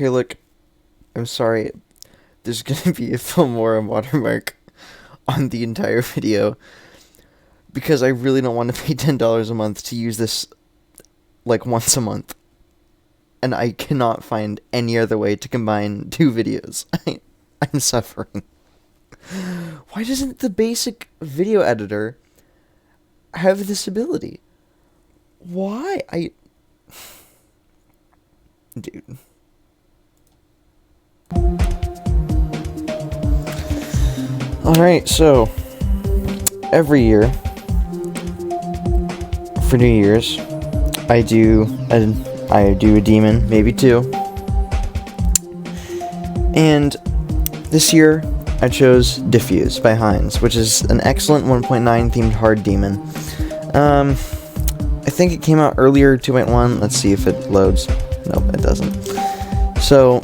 Okay, look, I'm sorry. There's gonna be a Filmora watermark on the entire video because I really don't want to pay $10 a month to use this like once a month. And I cannot find any other way to combine two videos. I'm suffering. Why doesn't the basic video editor have this ability? Why? Dude. Alright, so every year for New Year's I do a demon, maybe two. And this year I chose Diffuse by Hinds, which is an excellent 1.9 themed hard demon. I think it came out earlier, 2.1. Let's see if it loads. Nope, it doesn't. So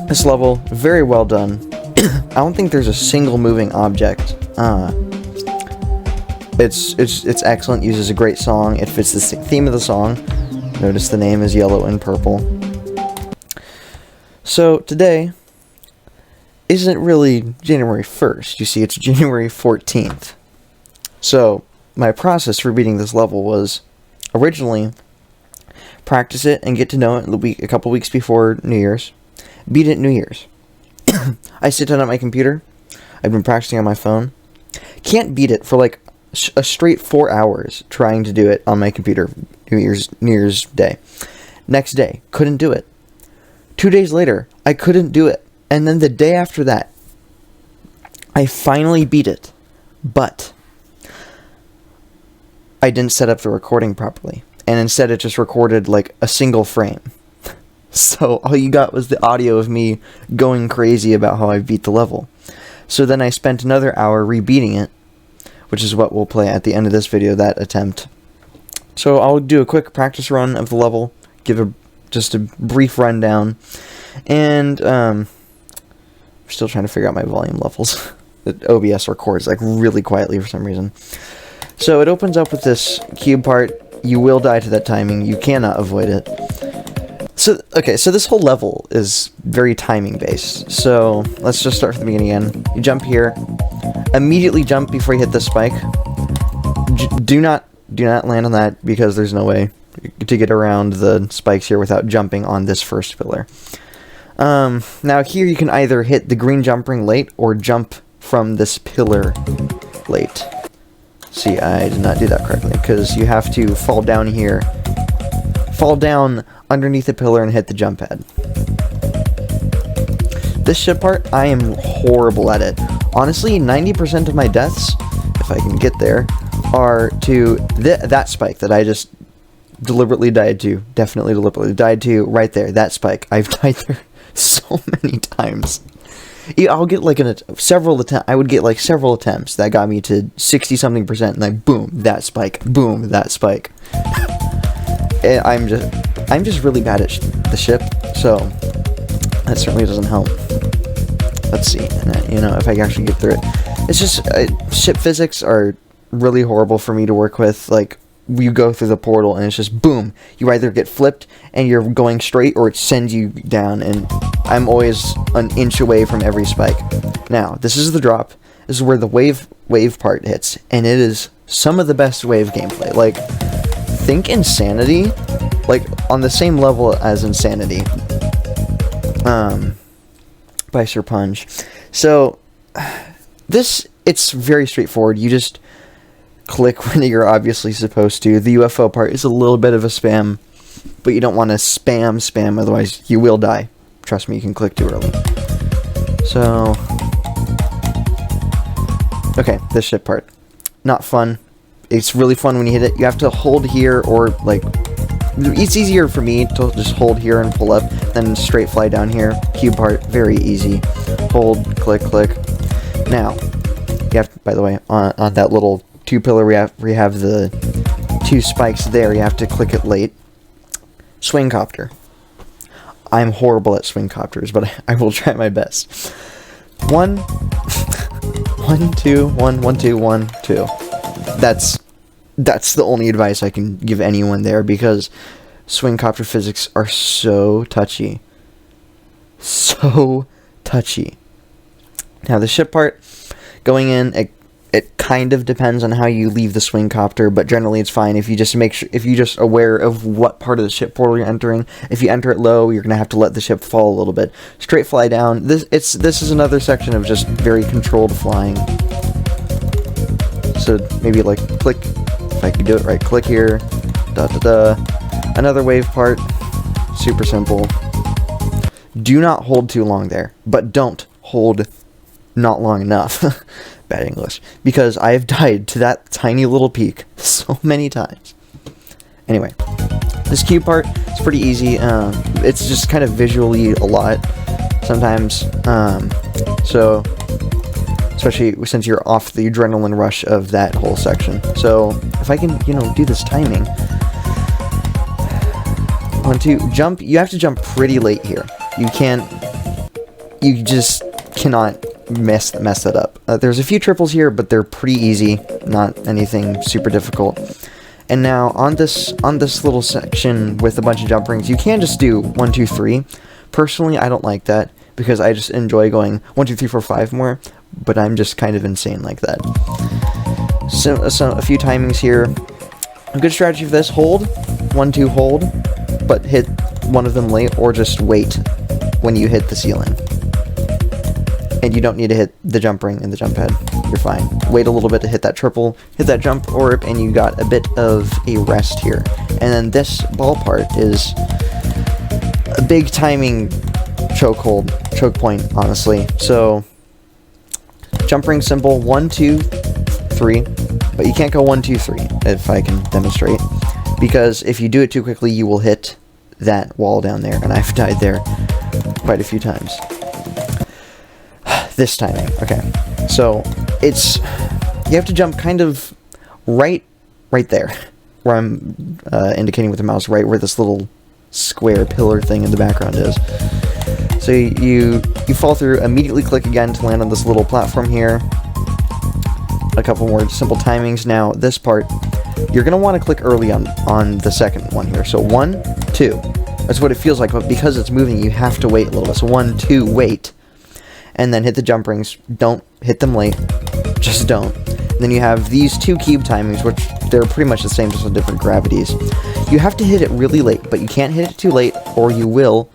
this level, very well done. I don't think there's a single moving object. It's excellent. Uses a great song. It fits the theme of the song. Notice the name is yellow and purple. So today isn't really January 1st. You see, it's January 14th. So my process for beating this level was originally practice it and get to know it a couple weeks before New Year's. Beat it New Year's. I sit down at my computer. I've been practicing on my phone. Can't beat it for like a straight 4 hours trying to do it on my computer New Year's Day. Next day, couldn't do it. 2 days later, I couldn't do it. And then the day after that, I finally beat it. But I didn't set up the recording properly. And instead it just recorded like a single frame. So all you got was the audio of me going crazy about how I beat the level. So then I spent another hour rebeating it, which is what we'll play at the end of this video, that attempt. So I'll do a quick practice run of the level, give just a brief rundown, and I'm still trying to figure out my volume levels. The OBS records like really quietly for some reason. So it opens up with this cube part. You will die to that timing. You cannot avoid it. So, okay, so this whole level is very timing based. So let's just start from the beginning again. You jump here. Immediately jump before you hit the spike. Do not land on that because there's no way to get around the spikes here without jumping on this first pillar. Now here you can either hit the green jump ring late or jump from this pillar late. See, I did not do that correctly because you have to fall down here. Fall down underneath the pillar and hit the jump pad. This ship part, I am horrible at it. Honestly, 90% of my deaths, if I can get there, are to that spike that I just deliberately died to. Definitely deliberately died to right there. That spike. I've died there so many times. I'll get like several attempts. I would get like several attempts that got me to 60-something%, and like boom, that spike. Boom, that spike. I'm just really bad at the ship, so that certainly doesn't help. Let's see, if I can actually get through it. It's just, ship physics are really horrible for me to work with. Like, you go through the portal and it's just boom. You either get flipped and you're going straight, or it sends you down, and I'm always an inch away from every spike. Now, this is the drop. This is where the wave part hits, and it is some of the best wave gameplay. Like, think Insanity, like on the same level as Insanity, by Sir Punch. So it's very straightforward. You just click when you're obviously supposed to. The UFO part is a little bit of a spam, but you don't want to spam, otherwise you will die. Trust me, you can click too early. So, okay, this ship part, not fun. It's really fun when you hit it. You have to hold here, or like, it's easier for me to just hold here and pull up than straight fly down here. Cube part, very easy. Hold, click, click. Now, you have to, by the way, on that little two pillar we have the two spikes there, you have to click it late. Swing copter. I'm horrible at swing copters, but I will try my best. 1, 1, 2, 1, 1, 2, 1, 2. That's the only advice I can give anyone there, because swing copter physics are so touchy. so touchy. Now the ship part, going in, it kind of depends on how you leave the swing copter, but generally it's fine if you just make sure, if you just aware of what part of the ship portal you're entering. If you enter it low, you're gonna have to let the ship fall a little bit. Straight fly down. This is another section of just very controlled flying. So maybe like click, if I can do it right, click here, da da da. Another wave part, super simple. Do not hold too long there, but don't hold not long enough. Bad English, because I have died to that tiny little peak so many times. Anyway, this cube part is pretty easy. It's just kind of visually a lot sometimes. So especially since you're off the adrenaline rush of that whole section. So if I can, do this timing. 1, 2, jump. You have to jump pretty late here. You just cannot mess that up. There's a few triples here, but they're pretty easy, not anything super difficult. And now on this little section with a bunch of jump rings, you can just do 1, 2, 3. Personally, I don't like that because I just enjoy going 1, 2, 3, 4, 5 more, but I'm just kind of insane like that. So a few timings here. A good strategy for this: hold 1, 2, hold, but hit one of them late, or just wait when you hit the ceiling. And you don't need to hit the jump ring and the jump head. You're fine. Wait a little bit to hit that triple, hit that jump orb, and you got a bit of a rest here. And then this ball part is a big timing choke point, honestly. So, jump ring symbol, 1, 2, 3. But you can't go 1, 2, 3, if I can demonstrate. Because if you do it too quickly, you will hit that wall down there. And I've died there quite a few times. This timing, okay. So you have to jump kind of right there, where I'm indicating with the mouse, right where this little square pillar thing in the background is. So you fall through, immediately click again to land on this little platform here. A couple more simple timings. Now this part, you're gonna want to click early on the second one here. So 1, 2. That's what it feels like, but because it's moving, you have to wait a little bit. So 1, 2, wait. And then hit the jump rings. Don't hit them late. Just don't. And then you have these 2 cube timings, which they're pretty much the same, just with different gravities. You have to hit it really late, but you can't hit it too late, or you will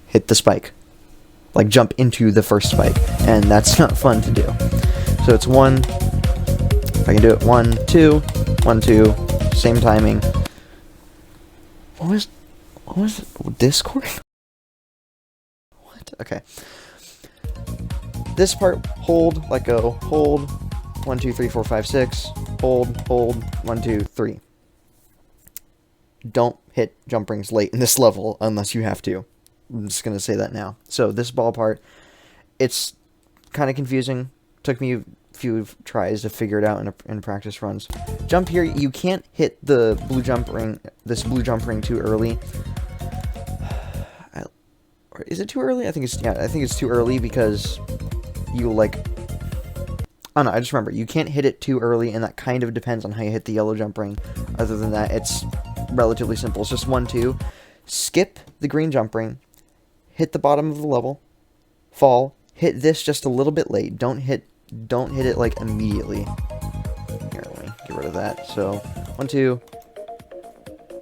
hit the spike. Like, jump into the first spike. And that's not fun to do. So it's 1. If I can do it, 1, 2, 1, 2. Same timing. What was it? Discord? What? Okay. This part, hold, let go, hold, 1, 2, 3, 4, 5, 6, hold, 1, 2, 3. Don't hit jump rings late in this level unless you have to. I'm just going to say that now. So this ball part, it's kind of confusing. Took me a few tries to figure it out in practice runs. Jump here, you can't hit the blue jump ring, this blue jump ring too early. Is it too early? I think it's too early because you I don't know, I just remember, you can't hit it too early, and that kind of depends on how you hit the yellow jump ring. Other than that, it's relatively simple. It's just 1, 2, skip the green jump ring, hit the bottom of the level, fall, hit this just a little bit late. Don't hit it like immediately. Here, let me get rid of that. So 1, 2.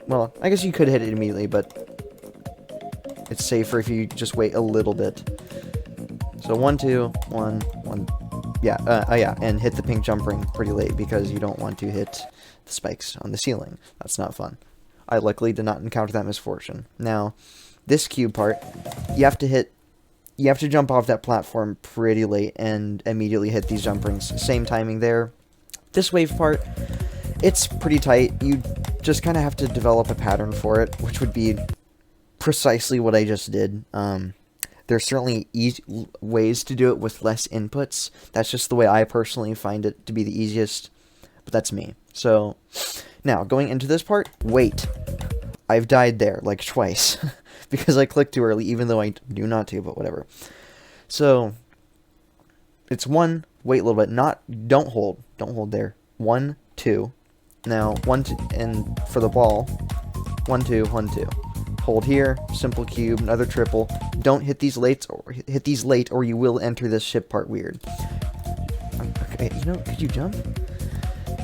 Well, I guess you could hit it immediately, but it's safer if you just wait a little bit. So 1, 2, 1, 1. Yeah, and hit the pink jump ring pretty late because you don't want to hit the spikes on the ceiling. That's not fun. I luckily did not encounter that misfortune. Now, this cube part, you have to jump off that platform pretty late and immediately hit these jump rings. Same timing there. This wave part, it's pretty tight. You just kind of have to develop a pattern for it, which would be precisely what I just did. There's certainly ways to do it with less inputs. That's just the way I personally find it to be the easiest, but that's me. So, now, going into this part, wait. I've died there, like, twice, because I clicked too early, even though I do not to, but whatever. So, it's 1, wait a little bit, don't hold there. 1, 2. Now, 1, 2, and for the ball, 1, 2, 1, 2. hold here, simple cube, another triple. Don't hit these late, or you will enter this ship part weird. Okay, you know, could you jump?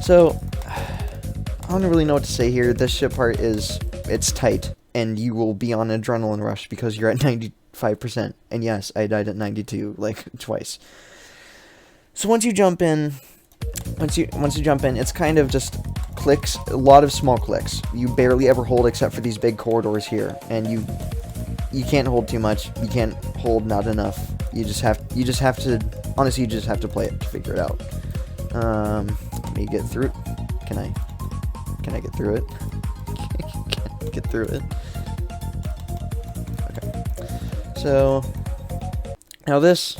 So, I don't really know what to say here. This ship part it's tight, and you will be on adrenaline rush because you're at 95%. And yes, I died at 92, like, twice. So once you jump in, it's kind of just clicks, a lot of small clicks. You barely ever hold except for these big corridors here, and you can't hold too much. You can't hold not enough. You just have to, honestly, you just have to play it to figure it out. Let me get through it. Can I get through it? Can I get through it? Okay. So, now this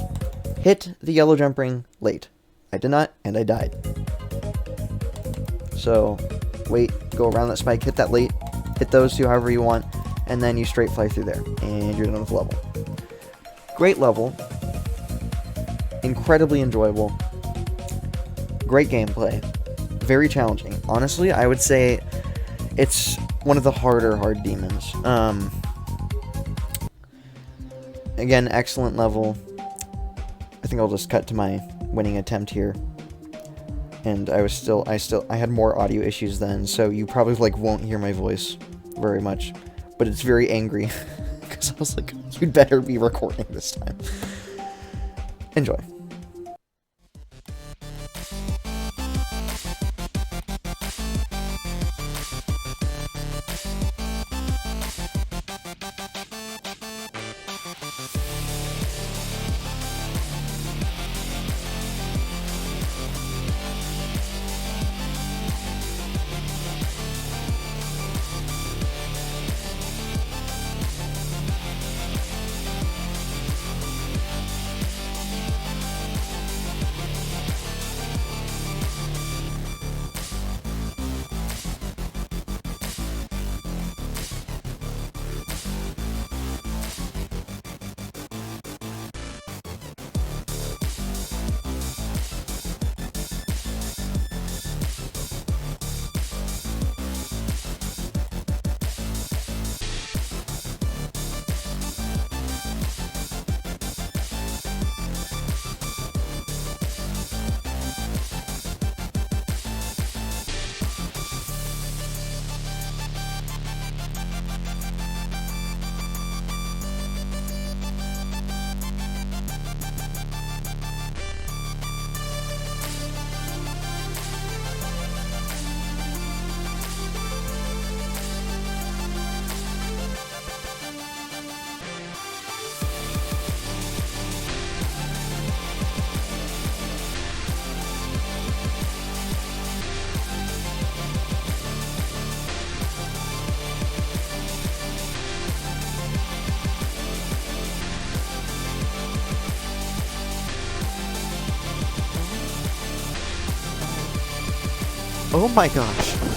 hit the yellow jump ring late. I did not, and I died. So, wait, go around that spike, hit that late, hit those two however you want, and then you straight fly through there, and you're done with the level. Great level. Incredibly enjoyable. Great gameplay. Very challenging. Honestly, I would say it's one of the harder hard demons. Again, excellent level. I think I'll just cut to my winning attempt here. And I had more audio issues then, so you probably like won't hear my voice very much. But it's very angry because I was like, you'd better be recording this time. Enjoy. Oh my gosh.